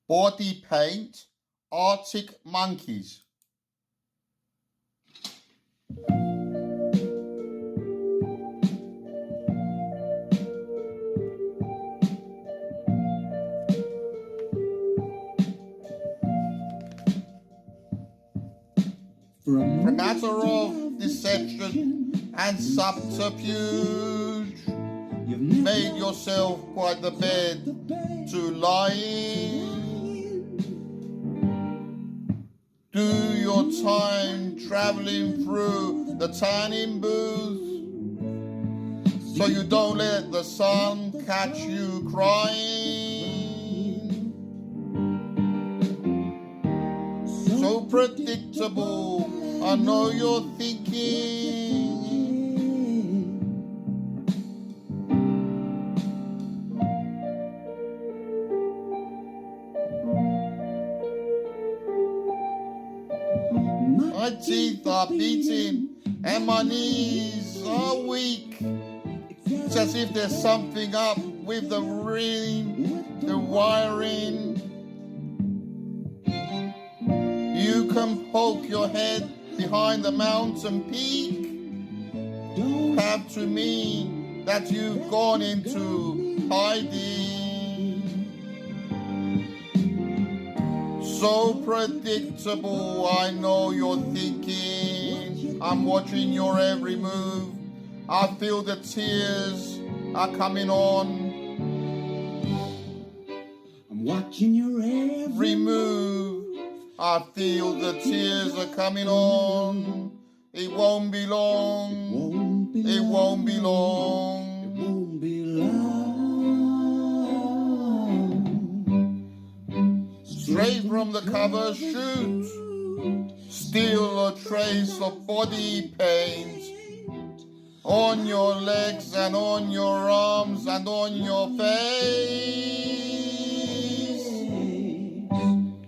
Body paint, Arctic monkeys. For a matter of deception and subterfuge, you've made yourself quite the bed to lie in. Do your time traveling through the tanning booth, so you don't let the sun catch you crying. So predictable, I know you're thinking. My teeth are beating and my knees are weak. It's as if there's something up with the wiring. You can poke your head behind the mountain peak. Don't have to mean that you've gone into hiding. So predictable, I know you're thinking. I'm watching your every move. I feel the tears are coming on. I'm watching your every move. I feel the tears are coming on. It won't be long. It won't be long. It won't be long. Straight from the cover shoot, still a trace of body paint on your legs and on your arms and on your face.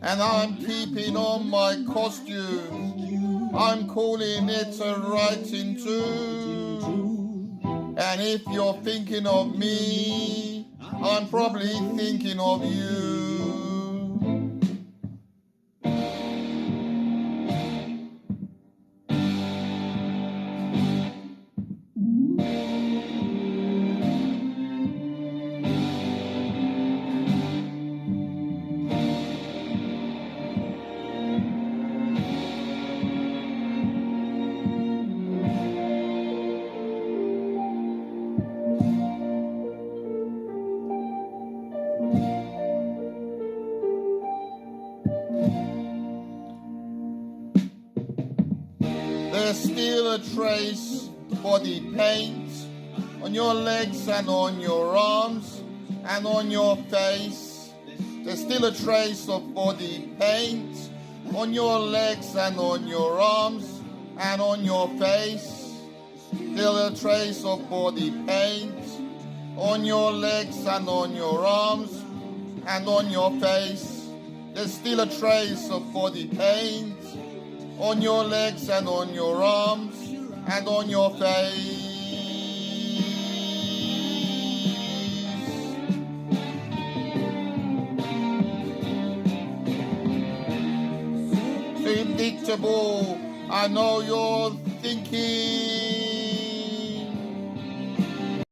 And I'm keeping on my costume. I'm calling it a writing too. And if you're thinking of me, I'm probably thinking of you. There's still a trace body paint on your legs and on your arms and on your face. There's still a trace of body paint on your legs and on your arms and on your face. Still a trace of body paint on your legs and on your arms and on your face. There's still a trace of body paint on your legs and on your arms and on your face. Predictable, I know you're thinking.